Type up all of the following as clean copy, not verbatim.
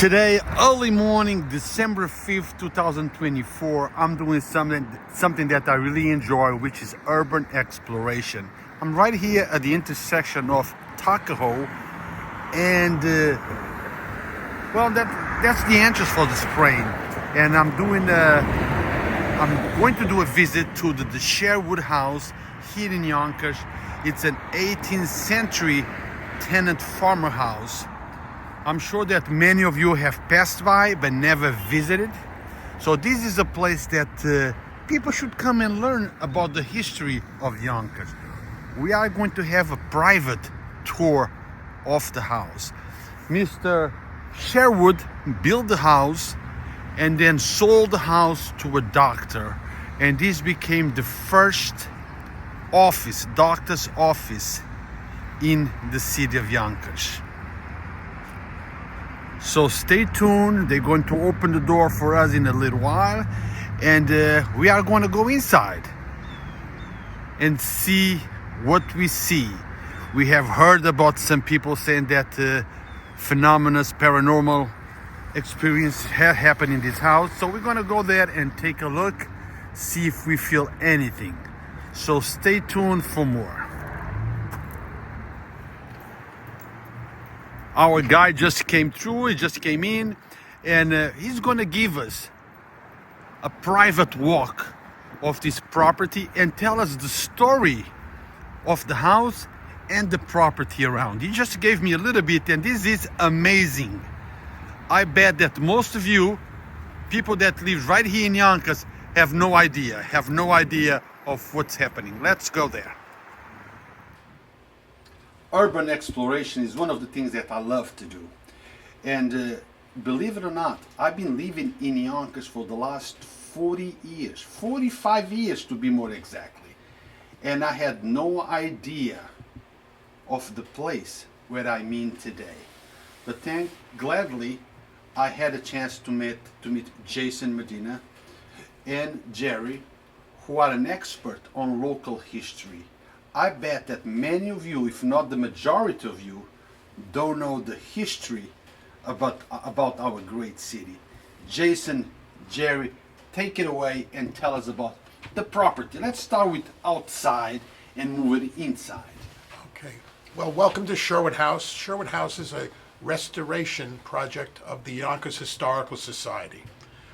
Today, early morning, December 5th, 2024, I'm doing something that I really enjoy, which is urban exploration. I'm right here at the intersection of Tuckahoe and, that's the entrance for the spring. And I'm going to do a visit to the Sherwood house here in Yonkers. It's an 18th century tenant farmer house. I'm sure that many of you have passed by but never visited. So this is a place that people should come and learn about the history of Yonkers. We are going to have a private tour of the house. Mr. Sherwood built the house and then sold the house to a doctor. And this became the first doctor's office in the city of Yonkers. So stay tuned. They're going to open the door for us in a little while, and we are going to go inside and see what we see. We have heard about some people saying that paranormal experience happened in this house. So we're going to go there and take a look, see if we feel anything. So stay tuned for more. Our guy just came through, he just came in, and he's gonna give us a private walk of this property and tell us the story of the house and the property around. He just gave me a little bit, and this is amazing. I bet that most of you, people that live right here in Yonkers, have no idea of what's happening. Let's go there. Urban exploration is one of the things that I love to do. And believe it or not, I've been living in Yonkers for the last 40 years, 45 years to be more exactly. And I had no idea of the place where I'm in today. But gladly, I had a chance to meet Jason Medina and Jerry, who are an expert on local history. I bet that many of you, if not the majority of you, don't know the history about our great city. Jason, Jerry, take it away and tell us about the property. Let's start with outside and move it inside. Okay. Well, welcome to Sherwood House. Sherwood House is a restoration project of the Yonkers Historical Society.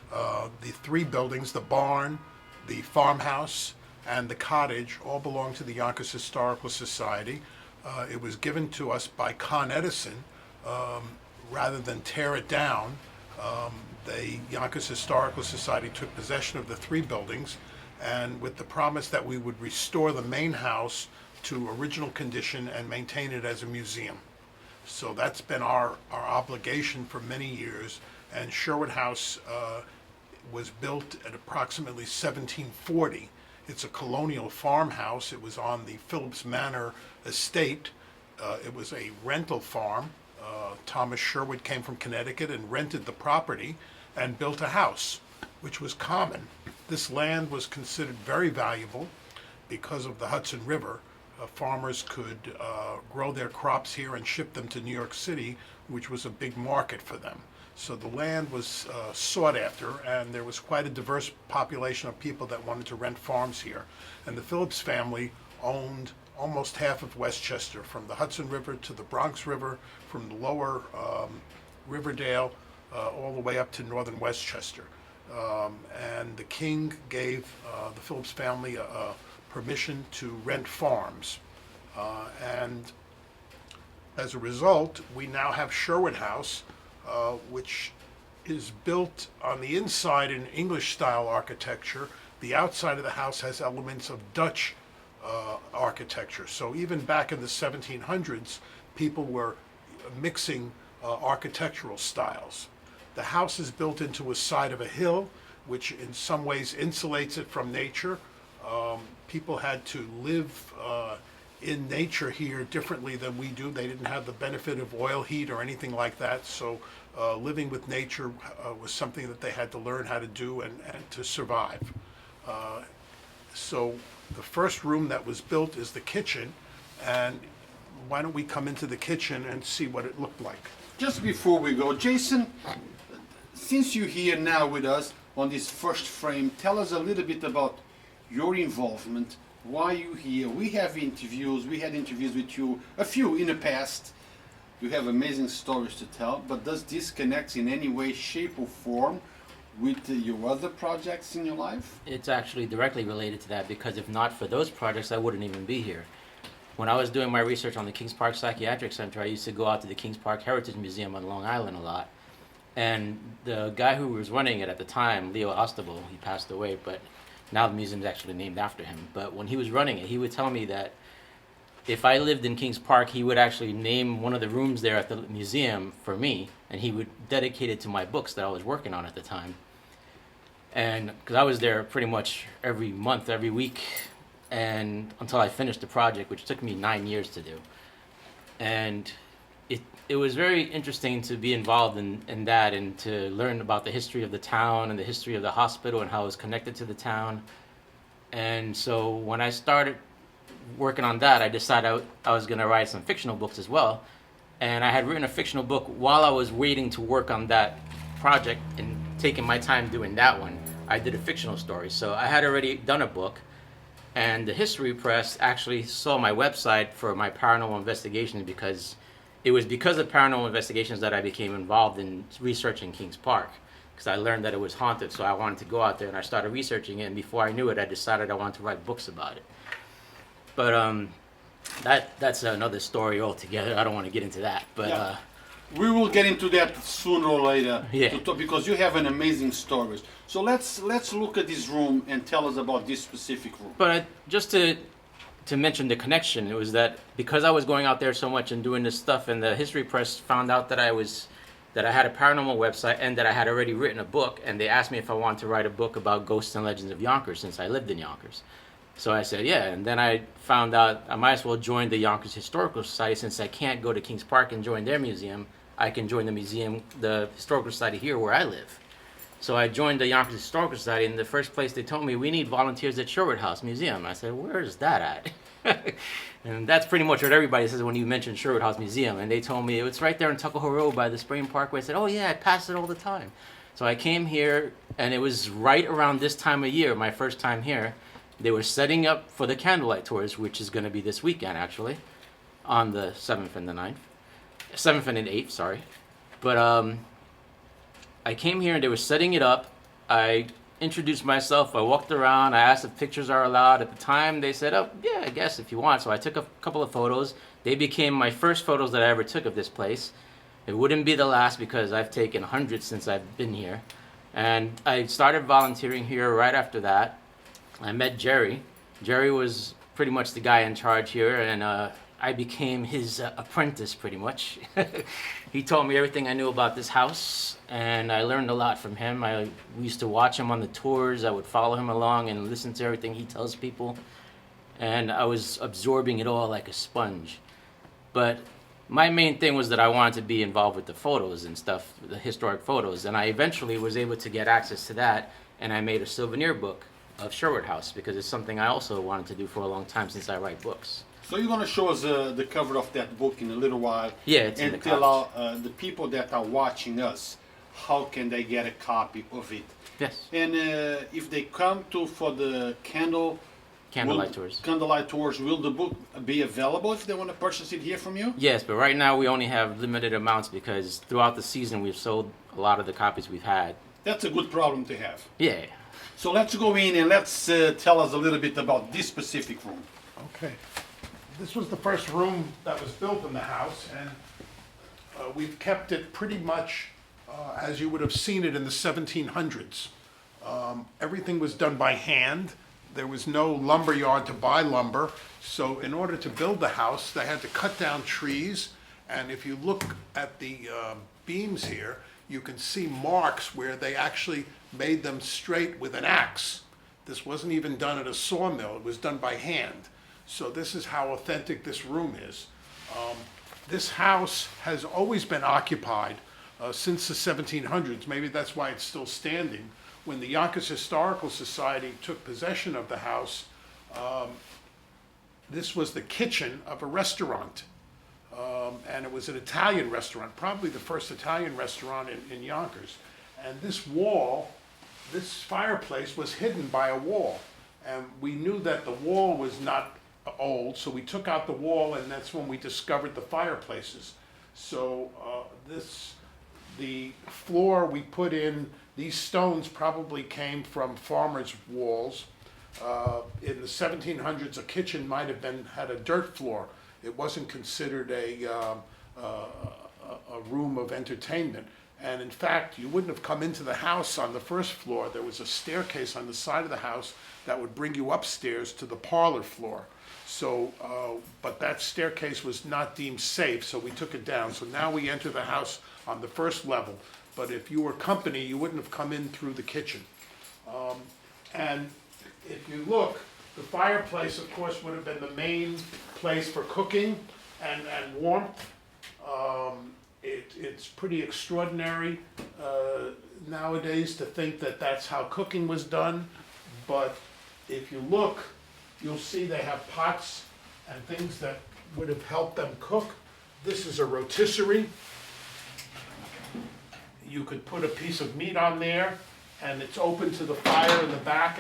The three buildings, the barn, the farmhouse, and the cottage all belong to the Yonkers Historical Society. It was given to us by Con Edison. Rather than tear it down, the Yonkers Historical Society took possession of the three buildings, and with the promise that we would restore the main house to original condition and maintain it as a museum. So that's been our obligation for many years, and Sherwood House was built at approximately 1740. It's a colonial farmhouse. It was on the Phillips Manor estate. It was a rental farm. Thomas Sherwood came from Connecticut and rented the property and built a house, which was common. This land was considered very valuable because of the Hudson River. Farmers could grow their crops here and ship them to New York City, which was a big market for them. So the land was sought after, and there was quite a diverse population of people that wanted to rent farms here. And the Phillips family owned almost half of Westchester, from the Hudson River to the Bronx River, from the lower Riverdale all the way up to northern Westchester. And the king gave the Phillips family permission to rent farms. And as a result, we now have Sherwood House, which is built on the inside in English-style architecture. The outside of the house has elements of Dutch architecture. So even back in the 1700s, people were mixing architectural styles. The house is built into a side of a hill, which in some ways insulates it from nature. People had to live in nature here differently than we do. They didn't have the benefit of oil heat or anything like that, so living with nature was something that they had to learn how to do and to survive. So the first room that was built is the kitchen, and why don't we come into the kitchen and see what it looked like? Just before we go, Jason, since you're here now with us on this first frame, tell us a little bit about your involvement, why you're here. We had interviews with you, a few in the past. You have amazing stories to tell, but does this connect in any way, shape, or form with your other projects in your life? It's actually directly related to that, because if not for those projects, I wouldn't even be here. When I was doing my research on the Kings Park Psychiatric Center, I used to go out to the Kings Park Heritage Museum on Long Island a lot. And the guy who was running it at the time, Leo Ostable, he passed away, but now the museum is actually named after him. But when he was running it, he would tell me that if I lived in Kings Park, he would actually name one of the rooms there at the museum for me, and he would dedicate it to my books that I was working on at the time. And because I was there pretty much every month, every week, and until I finished the project, which took me 9 years to do. And it was very interesting to be involved in that, and to learn about the history of the town and the history of the hospital and how it was connected to the town. And so when I started working on that, I decided I was going to write some fictional books as well. And I had written a fictional book while I was waiting to work on that project and taking my time doing that one. I did a fictional story. So I had already done a book, and the History Press actually saw my website for my paranormal investigations, because it was because of paranormal investigations that I became involved in researching Kings Park, because I learned that it was haunted. So I wanted to go out there, and I started researching it, and before I knew it, I decided I wanted to write books about it. But that's another story altogether. I don't want to get into that, but Yeah. We will get into that sooner or later, Yeah. because you have an amazing stories. So let's look at this room and tell us about this specific room. But just to mention the connection, it was that because I was going out there so much and doing this stuff, and the History Press found out that I had a paranormal website and that I had already written a book, and they asked me if I wanted to write a book about ghosts and legends of Yonkers, since I lived in Yonkers. So I said, yeah, and then I found out I might as well join the Yonkers Historical Society, since I can't go to Kings Park and join their museum. I can join the Historical Society here where I live. So I joined the Yonkers Historical Society, and the first place they told me, we need volunteers at Sherwood House Museum. I said, where is that at? And that's pretty much what everybody says when you mention Sherwood House Museum. And they told me, it's right there in Tuckahoe Road by the Spring Parkway. I said, oh yeah, I pass it all the time. So I came here, and it was right around this time of year, my first time here. They were setting up for the candlelight tours, which is going to be this weekend, actually, on the 7th and the 9th. 7th and the 8th, sorry. But I came here, and they were setting it up. I introduced myself. I walked around. I asked if pictures are allowed. At the time, they said, oh, yeah, I guess if you want. So I took a couple of photos. They became my first photos that I ever took of this place. It wouldn't be the last, because I've taken hundreds since I've been here. And I started volunteering here right after that. I met Jerry. Jerry was pretty much the guy in charge here, and I became his apprentice pretty much. He told me everything I knew about this house, and I learned a lot from him. I used to watch him on the tours. I would follow him along and listen to everything he tells people, and I was absorbing it all like a sponge. But my main thing was that I wanted to be involved with the photos and stuff, the historic photos, and I eventually was able to get access to that, and I made a souvenir book of Sherwood House, because it's something I also wanted to do for a long time, since I write books. So you're going to show us the cover of that book in a little while. Yeah, it's in the and tell the people that are watching us, how can they get a copy of it? Yes. And if they come for the Candlelight tours. Candlelight tours, will the book be available if they want to purchase it here from you? Yes, but right now we only have limited amounts, because throughout the season we've sold a lot of the copies we've had. That's a good problem to have. Yeah. So let's go in and let's tell us a little bit about this specific room. Okay. This was the first room that was built in the house, and we've kept it pretty much as you would have seen it in the 1700s. Everything was done by hand. There was no lumber yard to buy lumber, so in order to build the house, they had to cut down trees, and if you look at the beams here, you can see marks where they actually made them straight with an axe. This wasn't even done at a sawmill, it was done by hand. So this is how authentic this room is. This house has always been occupied since the 1700s. Maybe that's why it's still standing. When the Yonkers Historical Society took possession of the house, this was the kitchen of a restaurant. and it was an Italian restaurant, probably the first Italian restaurant in Yonkers. And this wall, this fireplace was hidden by a wall. And we knew that the wall was not old, so we took out the wall, and that's when we discovered the fireplaces. So the floor we put in, these stones probably came from farmers' walls. In the 1700s, a kitchen might have had a dirt floor. It wasn't considered a room of entertainment. And in fact, you wouldn't have come into the house on the first floor. There was a staircase on the side of the house that would bring you upstairs to the parlor floor. So, but that staircase was not deemed safe, so we took it down. So now we enter the house on the first level. But if you were company, you wouldn't have come in through the kitchen. And if you look, the fireplace, of course, would have been the main place for cooking and warmth. It's pretty extraordinary nowadays to think that that's how cooking was done. But if you look, you'll see they have pots and things that would have helped them cook. This is a rotisserie. You could put a piece of meat on there, and it's open to the fire in the back,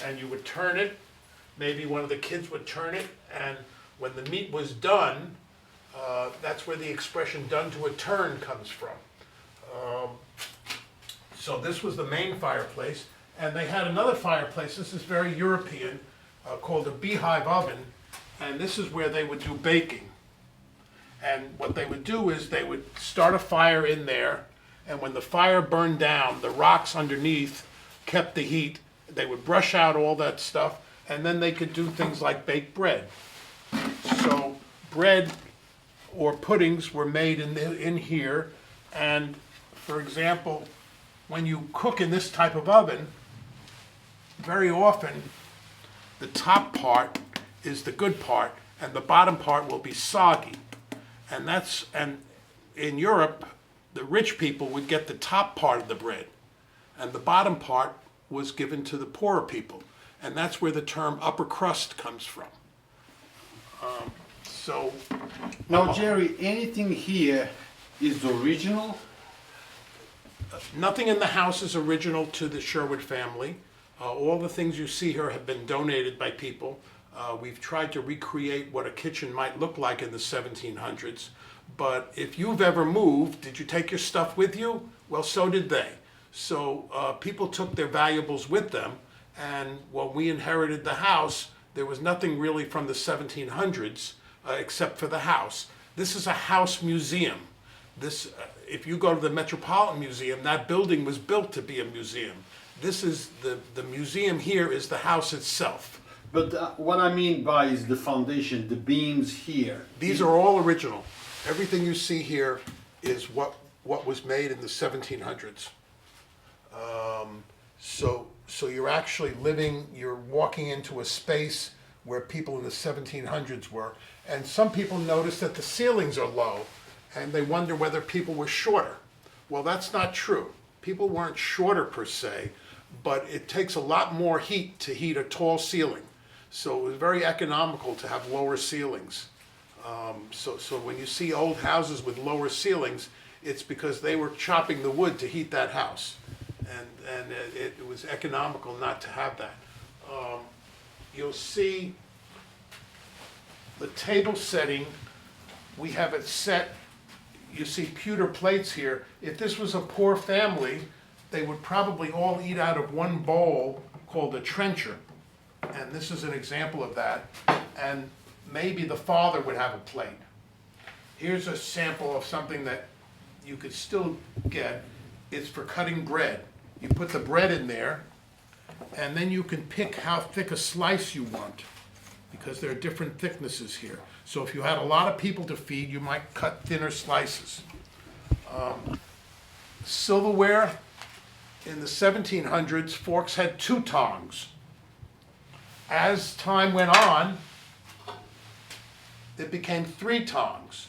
and you would turn it. Maybe one of the kids would turn it, and when the meat was done, that's where the expression "done to a turn" comes from. So this was the main fireplace, and they had another fireplace. This is very European, called a beehive oven, and this is where they would do baking. And what they would do is they would start a fire in there, and when the fire burned down, the rocks underneath kept the heat. They would brush out all that stuff, and then they could do things like bake bread. So bread or puddings were made in here, and for example, when you cook in this type of oven, very often the top part is the good part, and the bottom part will be soggy. And in Europe, the rich people would get the top part of the bread, and the bottom part was given to the poorer people. And that's where the term upper crust comes from. Now, Jerry, anything here is original? Nothing in the house is original to the Sherwood family. All the things you see here have been donated by people. We've tried to recreate what a kitchen might look like in the 1700s. But if you've ever moved, did you take your stuff with you? Well, so did they. So people took their valuables with them. And when we inherited the house, there was nothing really from the 1700s except for the house. This is a house museum. If you go to the Metropolitan Museum, that building was built to be a museum. This is the museum here is the house itself. But what I mean by is the foundation, the beams here. These are all original. Everything you see here is what was made in the 1700s. So you're actually you're walking into a space where people in the 1700s were. And some people notice that the ceilings are low, and they wonder whether people were shorter. Well, that's not true. People weren't shorter per se, but it takes a lot more heat to heat a tall ceiling. So it was very economical to have lower ceilings. So when you see old houses with lower ceilings, it's because they were chopping the wood to heat that house. And it was economical not to have that. You'll see the table setting, we have it set, you see pewter plates here. If this was a poor family, they would probably all eat out of one bowl called a trencher. And this is an example of that. And maybe the father would have a plate. Here's a sample of something that you could still get. It's for cutting bread. You put the bread in there, and then you can pick how thick a slice you want, because there are different thicknesses here. So if you had a lot of people to feed, you might cut thinner slices. Silverware, in the 1700s, forks had 2 tongs. As time went on, it became 3 tongs.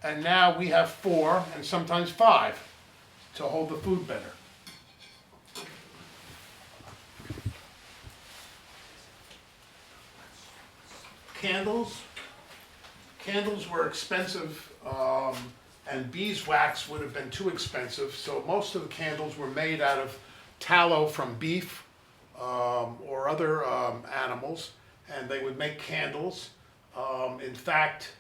And now we have 4 and sometimes 5 to hold the food better. Candles. candles were expensive, and beeswax would have been too expensive, so most of the candles were made out of tallow from beef or other animals, and they would make candles. In fact,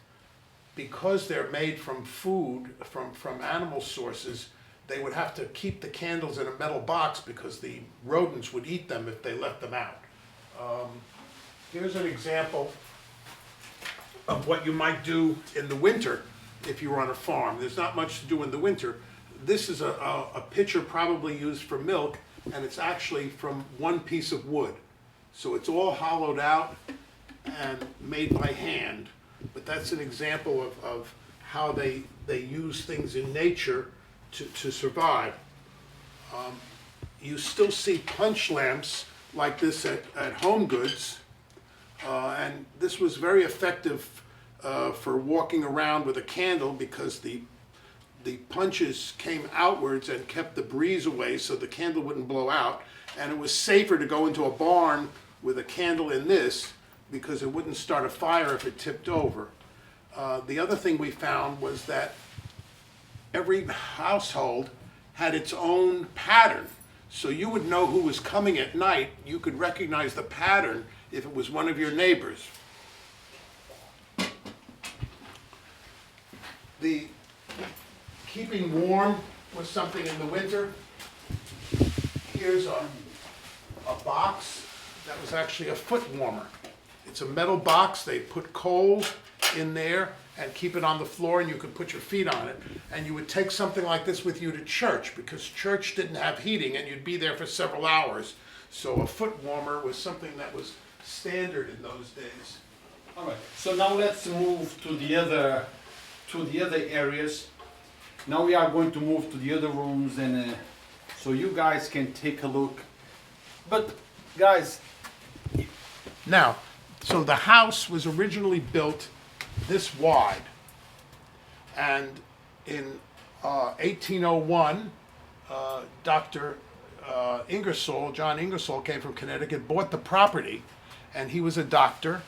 because they're made from food, from animal sources, they would have to keep the candles in a metal box because the rodents would eat them if they left them out. Here's an example of what you might do in the winter if you were on a farm. There's not much to do in the winter. This is a pitcher probably used for milk, and it's actually from one piece of wood. So it's all hollowed out and made by hand. But that's an example of how they use things in nature to survive. You still see punch lamps like this at Home Goods, and this was very effective for walking around with a candle because the punches came outwards and kept the breeze away so the candle wouldn't blow out, and it was safer to go into a barn with a candle in this because it wouldn't start a fire if it tipped over. The other thing we found was that every household had its own pattern. So you would know who was coming at night. You could recognize the pattern if it was one of your neighbors. The keeping warm was something in the winter. Here's a box that was actually a foot warmer. It's a metal box. They put coals in there and keep it on the floor, and you could put your feet on it. And you would take something like this with you to church because church didn't have heating and you'd be there for several hours. So a foot warmer was something that was standard in those days. All right, so now let's move to the other areas. Now we are going to move to the other rooms, and so you guys can take a look. But guys, Now, so the house was originally built this wide, and in 1801, Doctor Ingersoll, John Ingersoll, came from Connecticut, bought the property, and he was a doctor,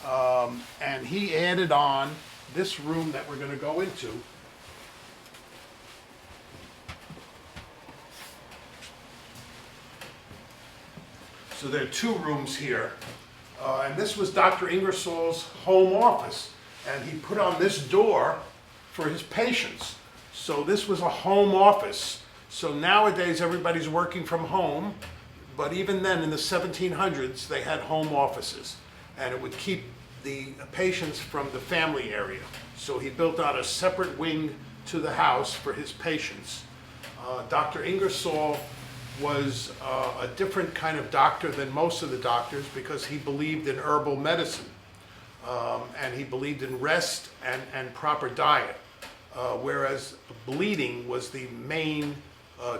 and he added on this room that we're going to go into. So there are two rooms here, and this was Dr. Ingersoll's home office, and he put on this door for his patients. So this was a home office. So nowadays everybody's working from home, but even then in the 1700s they had home offices, and it would keep the patients from the family area. So he built out a separate wing to the house for his patients. Dr. Ingersoll was a different kind of doctor than most of the doctors because he believed in herbal medicine, and he believed in rest and proper diet, whereas bleeding was the main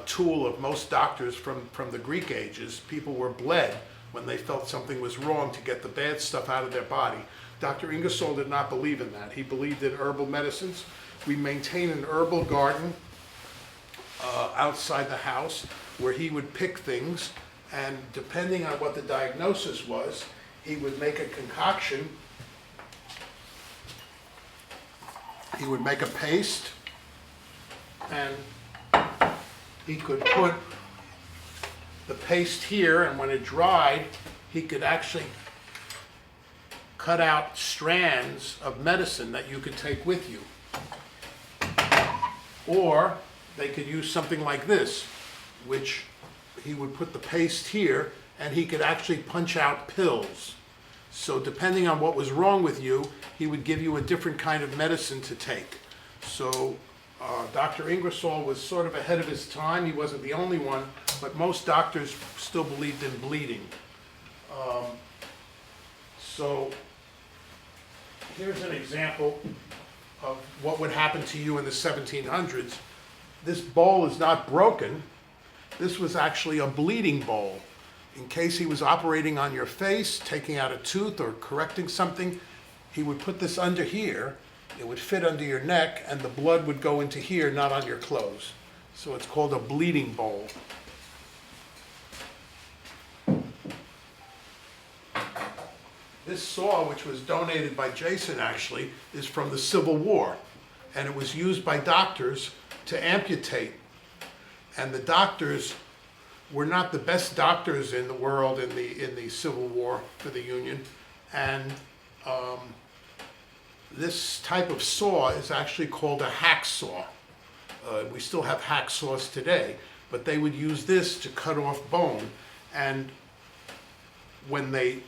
tool of most doctors from the Greek ages. People were bled when they felt something was wrong to get the bad stuff out of their body. Dr. Ingersoll did not believe in that. He believed in herbal medicines. We maintain an herbal garden outside the house where he would pick things, and depending on what the diagnosis was, he would make a concoction. He would make a paste, and he could put the paste here, and when it dried, he could actually cut out strands of medicine that you could take with you. Or they could use something like this, which he would put the paste here, and he could actually punch out pills. So depending on what was wrong with you, he would give you a different kind of medicine to take. So Dr. Ingersoll was sort of ahead of his time. He wasn't the only one, but most doctors still believed in bleeding. So here's an example of what would happen to you in the 1700s. This bowl is not broken. This was actually a bleeding bowl. In case he was operating on your face, taking out a tooth or correcting something, he would put this under here. It would fit under your neck, and the blood would go into here, not on your clothes. So it's called a bleeding bowl. This saw, which was donated by Jason actually, is from the Civil War. And it was used by doctors to amputate. And the doctors were not the best doctors in the world in the Civil War for the Union. And this type of saw is actually called a hacksaw. We still have hacksaws today, but they would use this to cut off bone. And when the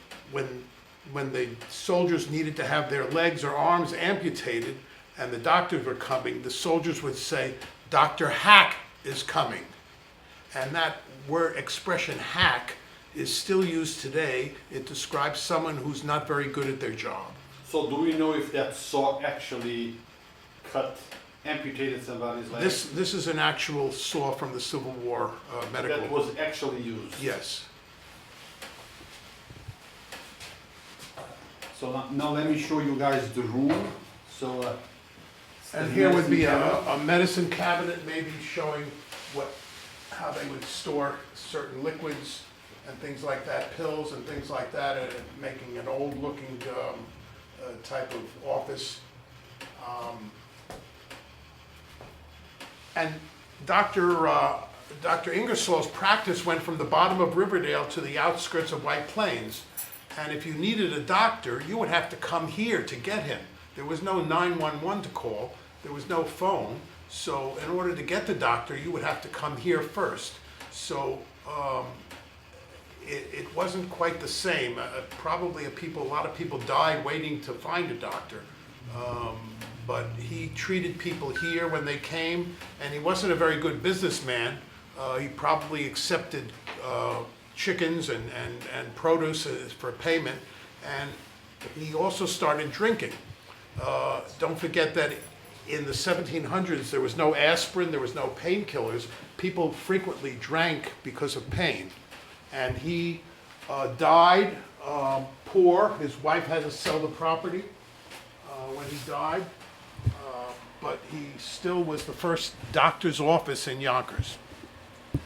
soldiers needed to have their legs or arms amputated and the doctors were coming, the soldiers would say, "Dr. Hack is coming." And that word expression hack is still used today. It describes someone who's not very good at their job. So do we know if that saw actually amputated somebody's leg? This is an actual saw from the Civil War medical. That was actually used? Yes. So now let me show you guys the room. So, And here would be a medicine cabinet, maybe showing how they would store certain liquids and things like that, pills and things like that, and making an old-looking type of office. And Dr. Ingersoll's practice went from the bottom of Riverdale to the outskirts of White Plains. And if you needed a doctor, you would have to come here to get him. There was no 911 to call. There was no phone. So in order to get the doctor, you would have to come here first. So it wasn't quite the same. Probably a lot of people died waiting to find a doctor. But he treated people here when they came, and he wasn't a very good businessman. He probably accepted chickens and produce for payment, and he also started drinking. Don't forget that in the 1700s there was no aspirin, there was no painkillers. People frequently drank because of pain. And he died poor. His wife had to sell the property when he died. But he still was the first doctor's office in Yonkers.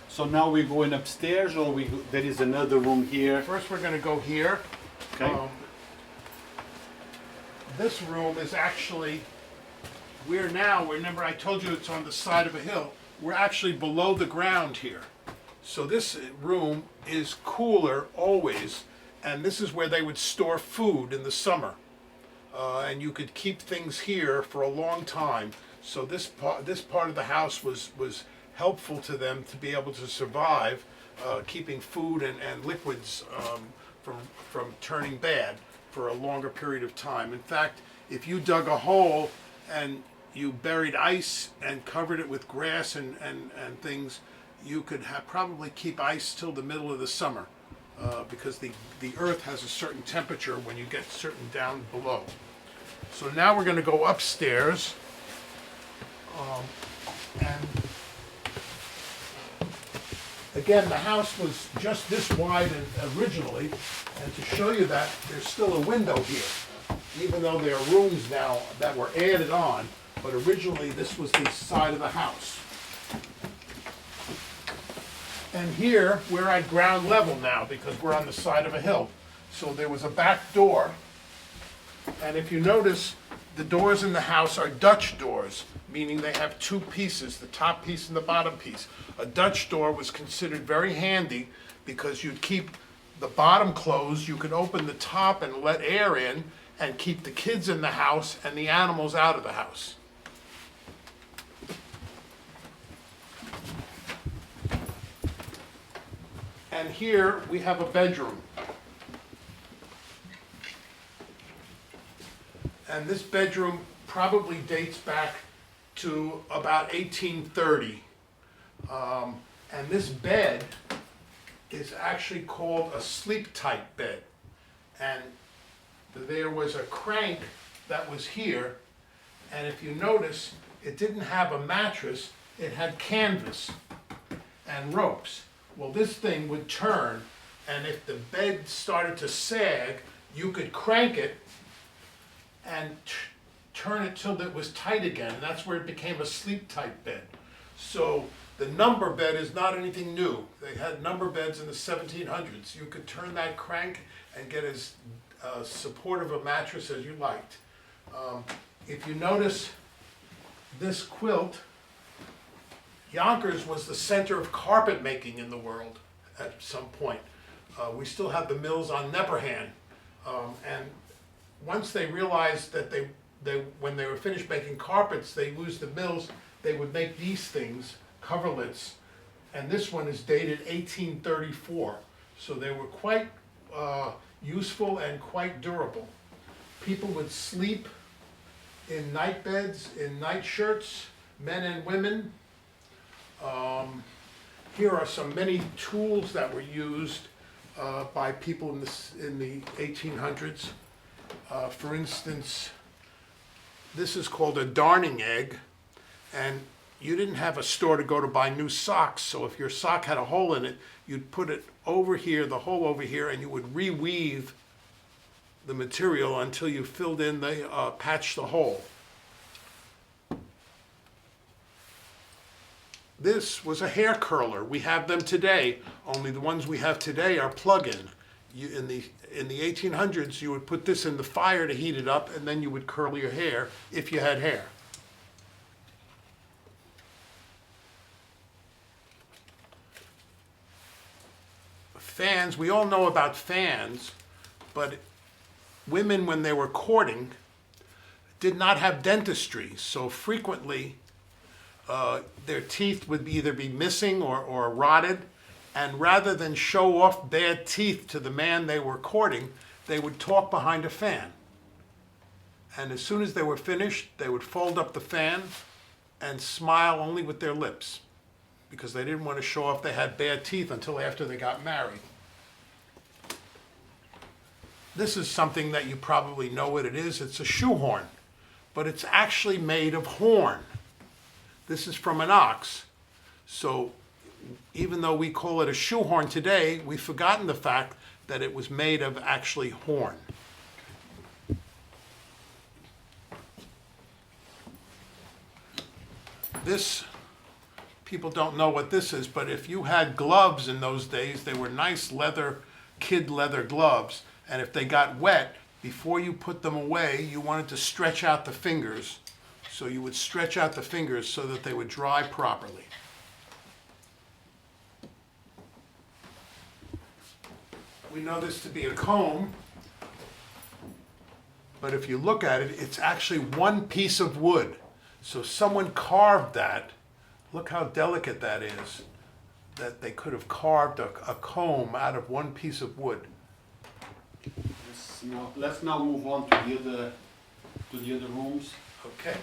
So now we're going upstairs, or there is another room here? First we're going to go here. Okay. This room is actually, remember I told you it's on the side of a hill. We're actually below the ground here. So this room is cooler always, and this is where they would store food in the summer. And you could keep things here for a long time. So this part of the house was helpful to them to be able to survive, keeping food and liquids from turning bad for a longer period of time. In fact, if you dug a hole and you buried ice and covered it with grass and things, you could probably keep ice till the middle of the summer, because the earth has a certain temperature when you get certain down below. So now we're going to go upstairs, and again, the house was just this wide originally, and to show you that, there's still a window here, even though there are rooms now that were added on, but originally this was the side of the house. And here, we're at ground level now because we're on the side of a hill. So there was a back door, and if you notice, the doors in the house are Dutch doors, meaning they have two pieces, the top piece and the bottom piece. A Dutch door was considered very handy because you'd keep the bottom closed, you could open the top and let air in and keep the kids in the house and the animals out of the house. And here we have a bedroom. And this bedroom probably dates back to about 1830. And this bed is actually called a sleep-tight bed. And there was a crank that was here, and if you notice, it didn't have a mattress, it had canvas and ropes. Well, this thing would turn, and if the bed started to sag, you could crank it and turn it till it was tight again, and that's where it became a sleep-tight bed. So the number bed is not anything new. They had number beds in the 1700s. You could turn that crank and get as support of a mattress as you liked. If you notice this quilt, Yonkers was the center of carpet making in the world at some point. We still have the mills on Neperhan. And once they realized that when they were finished making carpets, they used the mills, they would make these things, coverlets, and this one is dated 1834. So they were quite useful and quite durable. People would sleep in night beds, in night shirts, men and women. Here are some many tools that were used by people in the 1800s. For instance, this is called a darning egg, and you didn't have a store to go to buy new socks, so if your sock had a hole in it, you'd put it over here, the hole over here, and you would reweave the material until you filled in the, patched the hole. This was a hair curler. We have them today, only the ones we have today are plug-in. In the 1800s, you would put this in the fire to heat it up, and then you would curl your hair if you had hair. Fans, we all know about fans, but women, when they were courting, did not have dentistry, so frequently their teeth would either be missing or rotted, and rather than show off bad teeth to the man they were courting, they would talk behind a fan. And as soon as they were finished, they would fold up the fan and smile only with their lips, because they didn't want to show off they had bad teeth until after they got married. This is something that you probably know what it is. It's a shoehorn, but it's actually made of horn. This is from an ox. So even though we call it a shoehorn today, we've forgotten the fact that it was made of actually horn. This, people don't know what this is, but if you had gloves in those days, they were nice leather, kid leather gloves, and if they got wet, before you put them away, you wanted to stretch out the fingers. So you would stretch out the fingers so that they would dry properly. We know this to be a comb, but if you look at it, it's actually one piece of wood. So someone carved that. Look how delicate that is, that they could have carved a comb out of one piece of wood. Let's now move on to the other rooms. Okay.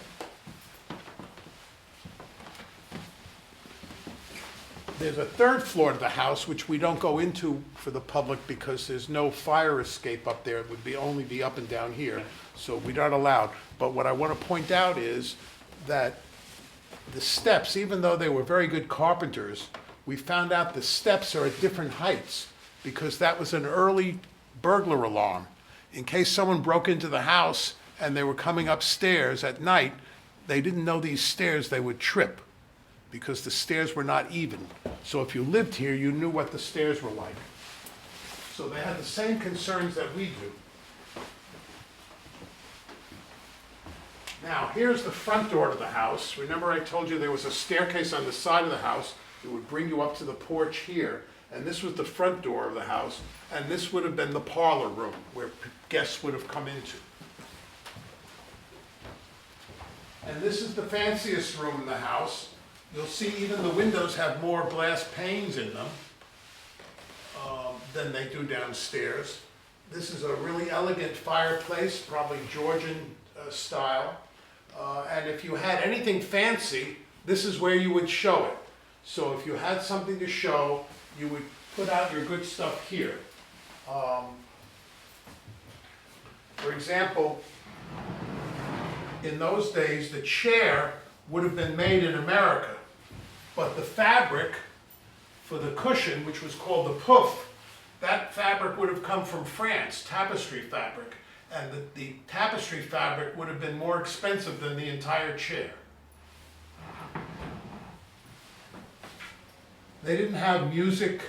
There's a third floor to the house, which we don't go into for the public because there's no fire escape up there. It would only be up and down here, so we're not allowed. But what I want to point out is that the steps, even though they were very good carpenters, we found out the steps are at different heights because that was an early burglar alarm. In case someone broke into the house and they were coming upstairs at night, they didn't know these stairs, they would trip because the stairs were not even. So if you lived here, you knew what the stairs were like. So they had the same concerns that we do. Now, here's the front door to the house. Remember I told you there was a staircase on the side of the house that would bring you up to the porch here. And this was the front door of the house, and this would have been the parlor room where guests would have come into. And this is the fanciest room in the house. You'll see even the windows have more glass panes in them than they do downstairs. This is a really elegant fireplace, probably Georgian style. And if you had anything fancy, this is where you would show it. So if you had something to show, you would put out your good stuff here. For example, in those days, the chair would have been made in America, but the fabric for the cushion, which was called the pouf, that fabric would have come from France, tapestry fabric, and the tapestry fabric would have been more expensive than the entire chair. They didn't have music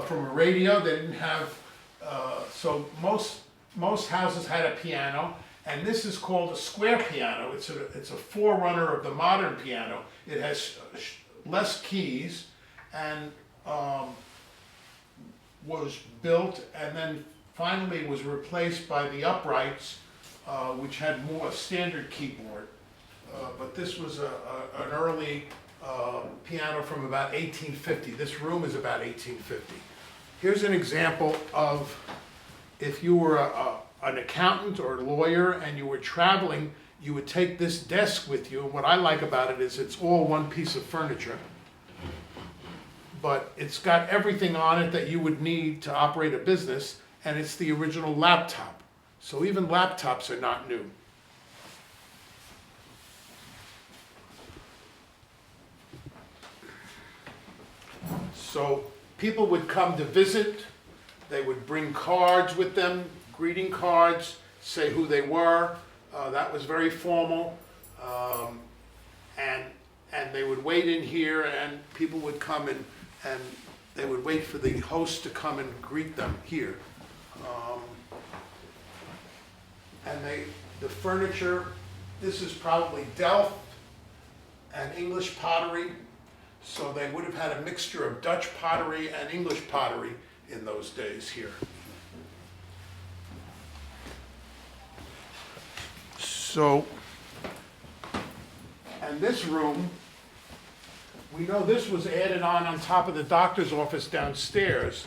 from a radio. They didn't have, so most most houses had a piano, and this is called a square piano. It's a forerunner of the modern piano. It has less keys, and was built and then finally was replaced by the uprights, which had more standard keyboard. But this was an early piano from about 1850. This room is about 1850. Here's an example of if you were an accountant or a lawyer and you were traveling, you would take this desk with you. And what I like about it is it's all one piece of furniture, but it's got everything on it that you would need to operate a business, and it's the original laptop. So even laptops are not new. So people would come to visit, they would bring cards with them, greeting cards, say who they were. That was very formal. And they would wait in here, and people would come and they would wait for the host to come and greet them here. And the furniture, this is probably Delft and English pottery. So they would have had a mixture of Dutch pottery and English pottery in those days here. So, and this room, we know this was added on top of the doctor's office downstairs,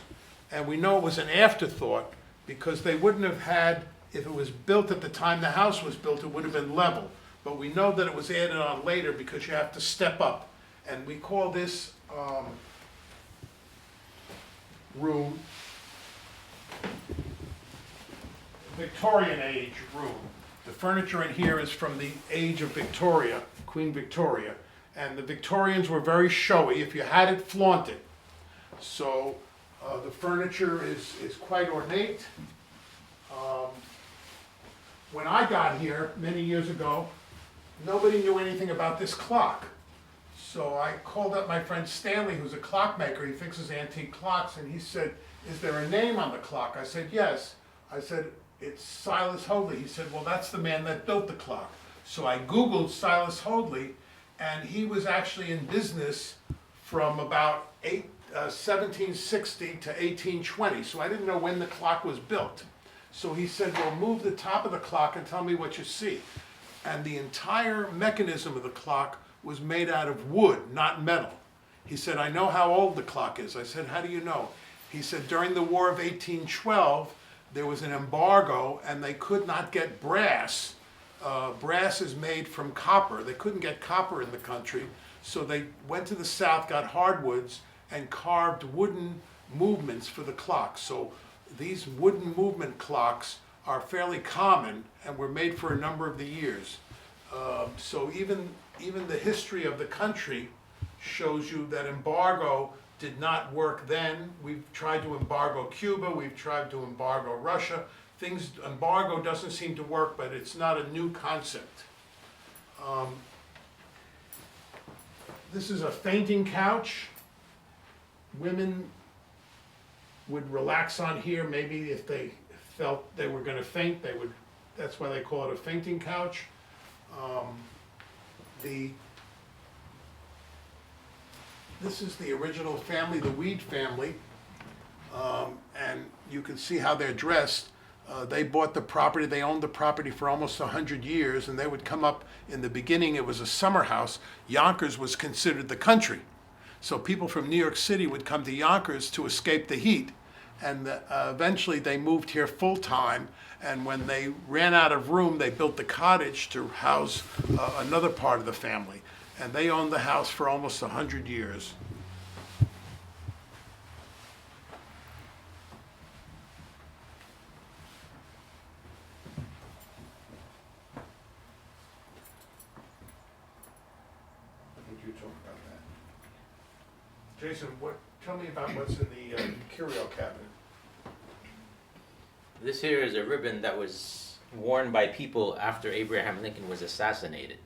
and we know it was an afterthought because they wouldn't have had, if it was built at the time the house was built, it would have been level. But we know that it was added on later because you have to step up. And we call this room Victorian age room. The furniture in here is from the age of Victoria, Queen Victoria. And the Victorians were very showy. If you had it, flaunt it. So the furniture is quite ornate. When I got here many years ago, nobody knew anything about this clock. So I called up my friend Stanley, who's a clockmaker. He fixes antique clocks, and he said, "Is there a name on the clock?" I said, "Yes." I said, "It's Silas Hoadley." He said, "Well, that's the man that built the clock." So I Googled Silas Hoadley, and he was actually in business from about 1760 to 1820. So I didn't know when the clock was built. So he said, "Well, move the top of the clock and tell me what you see." And the entire mechanism of the clock was made out of wood, not metal. He said, "I know how old the clock is." I said, "How do you know?" He said, "During the War of 1812, there was an embargo and they could not get brass. Brass is made from copper. They couldn't get copper in the country. So they went to the south, got hardwoods, and carved wooden movements for the clock. So these wooden movement clocks are fairly common and were made for a number of the years. So even the history of the country shows you that embargo did not work then. We've tried to embargo Cuba, we've tried to embargo Russia. Embargo doesn't seem to work, but it's not a new concept. This is a fainting couch. Women would relax on here, maybe if they felt they were gonna faint, that's why they call it a fainting couch. This is the original family, the Weed family, and you can see how they're dressed. They bought the property, they owned the property for almost 100 years, and they would come up, in the beginning it was a summer house. Yonkers was considered the country. So people from New York City would come to Yonkers to escape the heat. And eventually they moved here full time, and when they ran out of room, they built the cottage to house another part of the family. And they owned the house for almost 100 years. I think you talk about that. Jason, tell me about what's in the curio cabinet. This here is a ribbon that was worn by people after Abraham Lincoln was assassinated.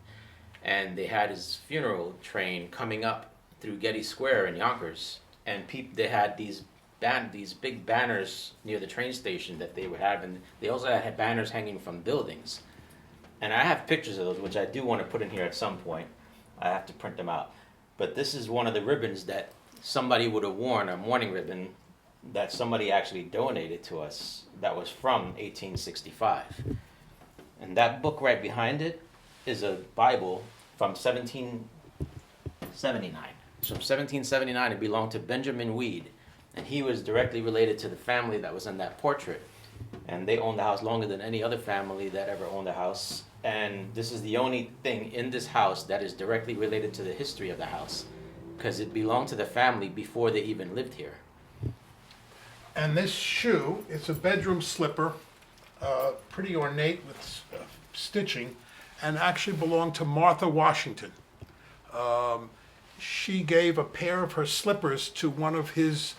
And they had his funeral train coming up through Getty Square in Yonkers. And they had these these big banners near the train station that they would have, and they also had banners hanging from buildings. And I have pictures of those, which I do want to put in here at some point. I have to print them out. But this is one of the ribbons that somebody would have worn, a mourning ribbon that somebody actually donated to us that was from 1865. And that book right behind it is a Bible from 1779. It's from 1779. It belonged to Benjamin Weed. And he was directly related to the family that was in that portrait. And they owned the house longer than any other family that ever owned a house. And this is the only thing in this house that is directly related to the history of the house, because it belonged to the family before they even lived here. And this shoe, it's a bedroom slipper, pretty ornate with stitching, and actually belonged to Martha Washington. She gave a pair of her slippers to one of his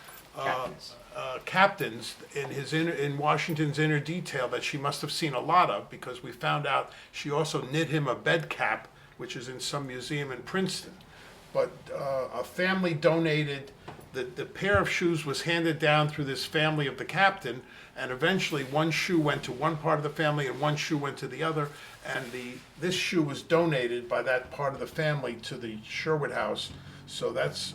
captains in Washington's inner detail that she must have seen a lot of, because we found out she also knit him a bed cap, which is in some museum in Princeton. But a family donated, the pair of shoes was handed down through this family of the captain, and eventually one shoe went to one part of the family and one shoe went to the other, and this shoe was donated by that part of the family to the Sherwood House. So that's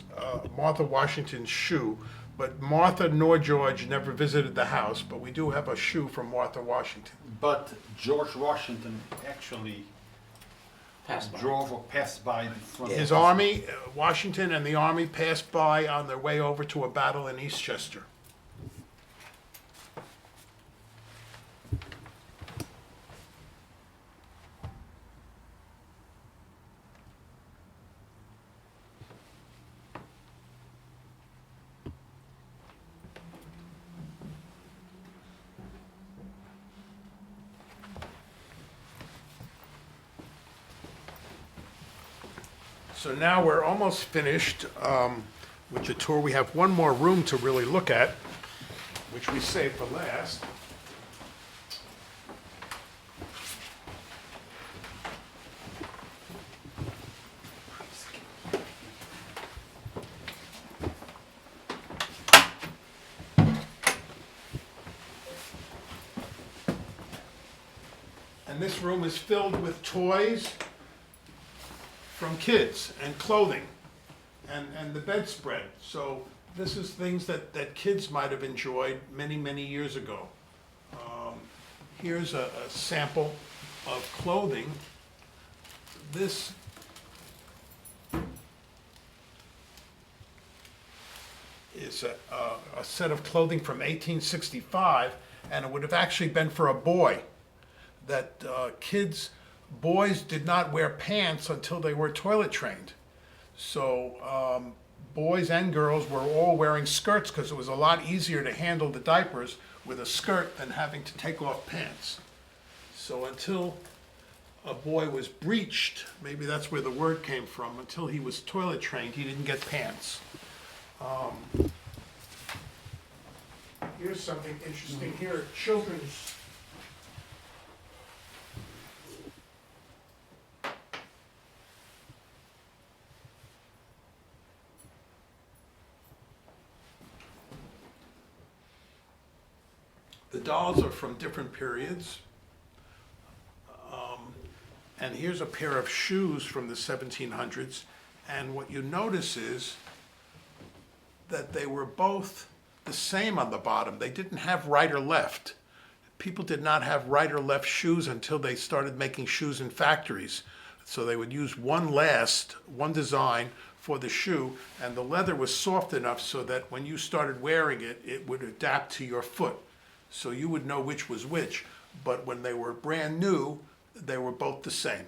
Martha Washington's shoe. But Martha nor George never visited the house, but we do have a shoe from Martha Washington. But George Washington actually Passed by. drove or passed by the front. His army, Washington and the army passed by on their way over to a battle in Eastchester. So now we're almost finished with the tour. We have one more room to really look at, which we saved for last. And this room is filled with toys from kids and clothing and the bedspread. So this is things that kids might have enjoyed many, many years ago. Here's a sample of clothing. This is a set of clothing from 1865, and it would have actually been for a boy. That boys did not wear pants until they were toilet trained. So boys and girls were all wearing skirts because it was a lot easier to handle the diapers with a skirt than having to take off pants. So until a boy was breeched, maybe that's where the word came from, until he was toilet trained, he didn't get pants. Here's something interesting here, children's. The dolls are from different periods. And here's a pair of shoes from the 1700s. And what you notice is that they were both the same on the bottom. They didn't have right or left. People did not have right or left shoes until they started making shoes in factories. So they would use one design for the shoe, and the leather was soft enough so that when you started wearing it, it would adapt to your foot. So you would know which was which, but when they were brand new, they were both the same.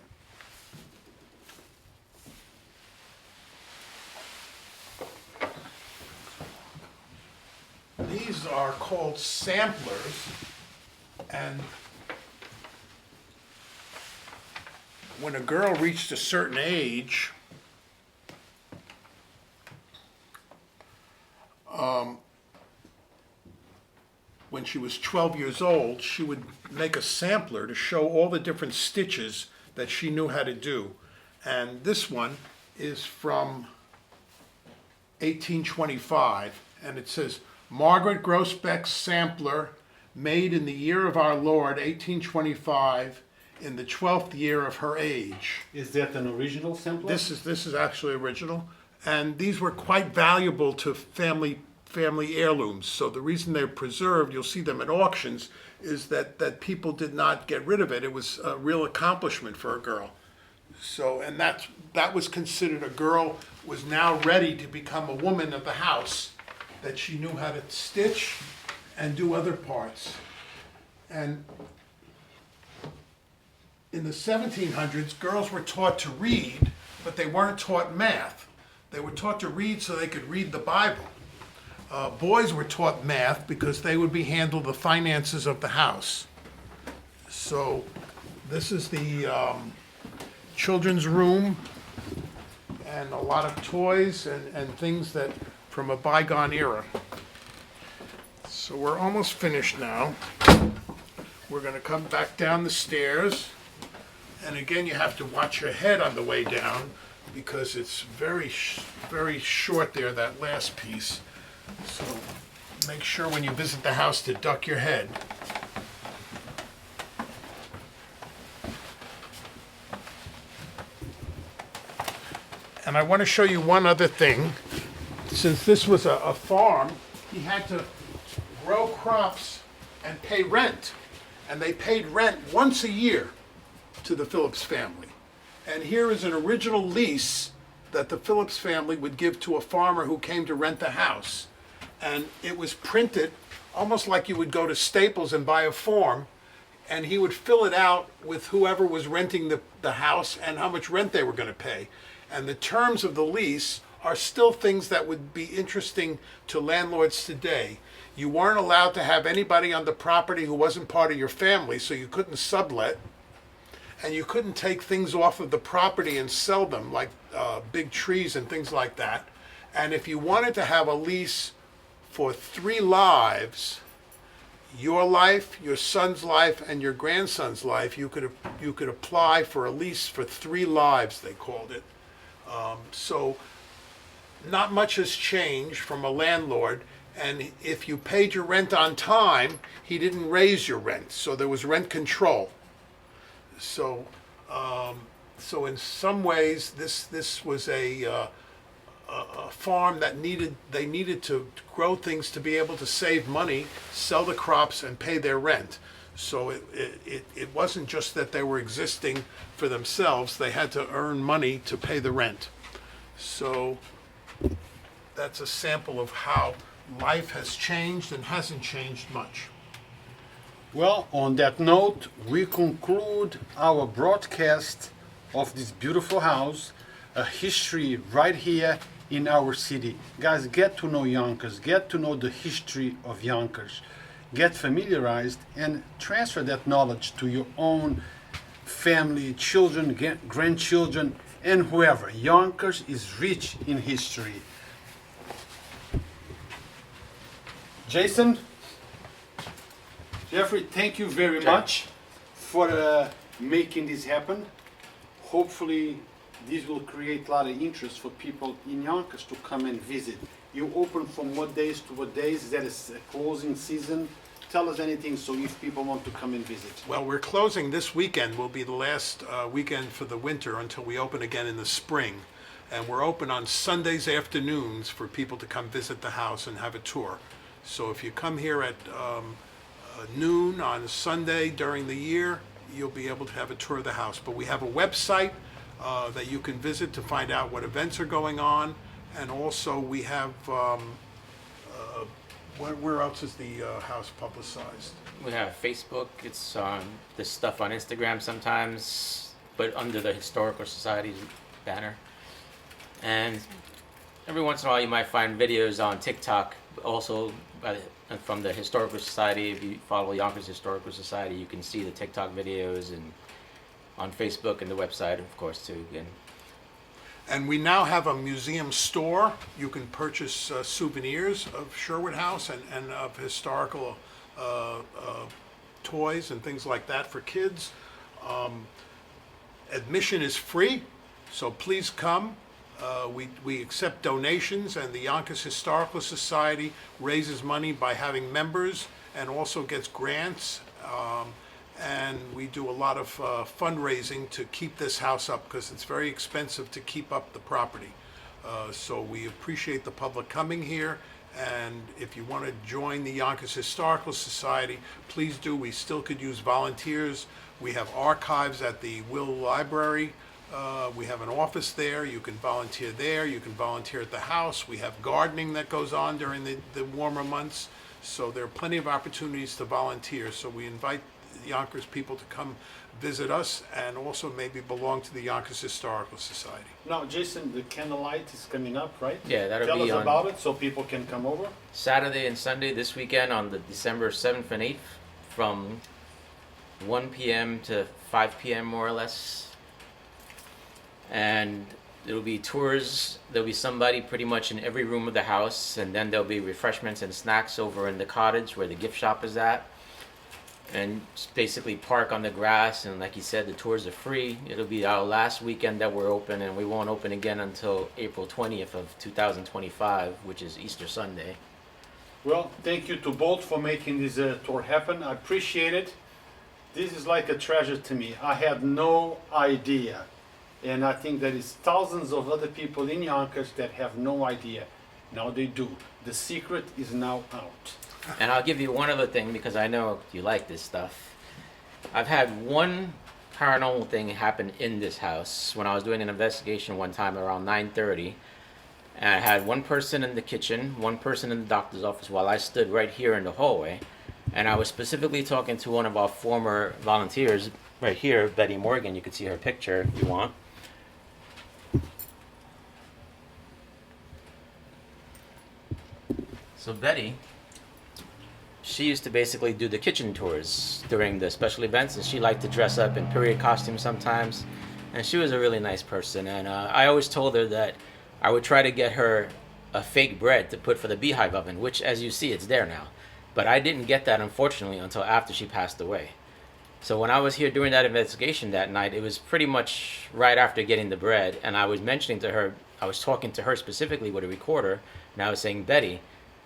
These are called samplers, and when a girl reached a certain age, when she was 12 years old, she would make a sampler to show all the different stitches that she knew how to do. And this one is from 1825, and it says, Margaret Grosbeck's sampler, made in the year of our Lord, 1825, in the 12th year of her age. Is that an original sampler? This is actually original, and these were quite valuable to family heirlooms. So the reason they're preserved, you'll see them at auctions, is that people did not get rid of it. It was a real accomplishment for a girl. So, and that was considered, a girl was now ready to become a woman of the house, that she knew how to stitch and do other parts. And in the 1700s, girls were taught to read, but they weren't taught math. They were taught to read so they could read the Bible. Boys were taught math because they would be handled the finances of the house. So this is the children's room, and a lot of toys and things that from a bygone era. So we're almost finished now. We're going to come back down the stairs. And again, you have to watch your head on the way down because it's very short there, that last piece. So make sure when you visit the house to duck your head. And I want to show you one other thing. Since this was a farm, he had to grow crops and pay rent. And they paid rent once a year to the Phillips family. And here is an original lease that the Phillips family would give to a farmer who came to rent the house. And it was printed almost like you would go to Staples and buy a form, and he would fill it out with whoever was renting the house and how much rent they were going to pay. And the terms of the lease are still things that would be interesting to landlords today. You weren't allowed to have anybody on the property who wasn't part of your family, so you couldn't sublet. And you couldn't take things off of the property and sell them, like big trees and things like that. And if you wanted to have a lease for 3 lives, your life, your son's life, and your grandson's life, you could apply for a lease for 3 lives, they called it. So not much has changed from a landlord. And if you paid your rent on time, he didn't raise your rent. So there was rent control. So, so in some ways, this was a farm that they needed to grow things to be able to save money, sell the crops, and pay their rent. So it wasn't just that they were existing for themselves; they had to earn money to pay the rent. So that's a sample of how life has changed and hasn't changed much. Well, on that note, we conclude our broadcast of this beautiful house, a history right here in our city. Guys, get to know Yonkers, get to know the history of Yonkers, get familiarized and transfer that knowledge to your own family, children, grandchildren, and whoever. Yonkers is rich in history. Jason? Jeffrey, thank you very much for making this happen. Hopefully, this will create a lot of interest for people in Yonkers to come and visit. You open from what days to what days? Is that a closing season? Tell us anything so if people want to come and visit. Well, we're closing this weekend. Will be the last weekend for the winter until we open again in the spring. And we're open on Sundays afternoons for people to come visit the house and have a tour. So if you come here at noon on Sunday during the year, you'll be able to have a tour of the house. But we have a website that you can visit to find out what events are going on. And also we have, where else is the house publicized? We have Facebook. It's this stuff on Instagram sometimes, but under the Historical Society's banner. And every once in a while you might find videos on TikTok, also from the Historical Society. If you follow Yonkers Historical Society, you can see the TikTok videos, and on Facebook and the website, of course, too. Again. And we now have a museum store. You can purchase souvenirs of Sherwood House and of historical toys and things like that for kids. Admission is free, so please come. We accept donations, and the Yonkers Historical Society raises money by having members and also gets grants. And we do a lot of fundraising to keep this house up because it's very expensive to keep up the property. So we appreciate the public coming here. And if you want to join the Yonkers Historical Society, please do. We still could use volunteers. We have archives at the Will Library. We have an office there. You can volunteer there. You can volunteer at the house. We have gardening that goes on during the warmer months. So there are plenty of opportunities to volunteer. So we invite Yonkers people to come visit us and also maybe belong to the Yonkers Historical Society. Now, Jason, the candlelight is coming up, right? Yeah, that'll Tell be us on about it so people can come over. Saturday and Sunday this weekend on the December 7th and 8th from 1 p.m. to 5 p.m. more or less. And there will be tours. There'll be somebody pretty much in every room of the house, and then there'll be refreshments and snacks over in the cottage where the gift shop is at. And just basically park on the grass, and like you said, the tours are free. It'll be our last weekend that we're open, and we won't open again until April 20th of 2025, which is Easter Sunday. Well, thank you to both for making this tour happen. I appreciate it. This is like a treasure to me. I had no idea. And I think there is thousands of other people in Yonkers that have no idea. Now they do. The secret is now out. And I'll give you one other thing because I know you like this stuff. I've had one paranormal thing happen in this house when I was doing an investigation one time around 9:30. And I had one person in the kitchen, one person in the doctor's office while I stood right here in the hallway. And I was specifically talking to one of our former volunteers right here, Betty Morgan. You can see her picture if you want. So Betty, she used to basically do the kitchen tours during the special events, and she liked to dress up in period costumes sometimes. And she was a really nice person. And I always told her that I would try to get her a fake bread to put for the beehive oven, which, as you see, it's there now. But I didn't get that, unfortunately, until after she passed away. So when I was here doing that investigation that night, it was pretty much right after getting the bread. And I was mentioning to her, I was talking to her specifically with a recorder, and I was saying, Betty,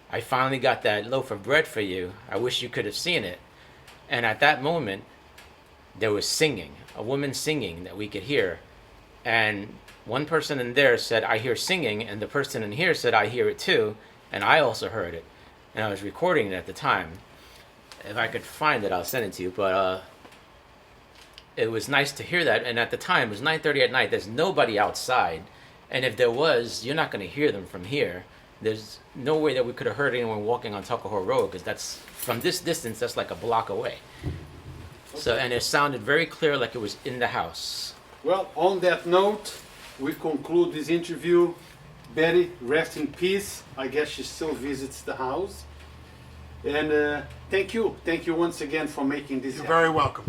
I finally got that loaf of bread for you. I wish you could have seen it. And at that moment, there was singing, a woman singing that we could hear. And one person in there said, I hear singing, and the person in here said, I hear it too, and I also heard it. And I was recording it at the time. If I could find it, I'll send it to you. But it was nice to hear that. And at the time, it was 9:30 at night. There's nobody outside. And if there was, you're not going to hear them from here. There's no way that we could have heard anyone walking on Tuckahoe Road, because that's, from this distance, that's like a block away. So, and it sounded very clear like it was in the house. Well, on that note, we conclude this interview. Betty, rest in peace. I guess she still visits the house. And thank you. Thank you once again for making this You're happen. very welcome.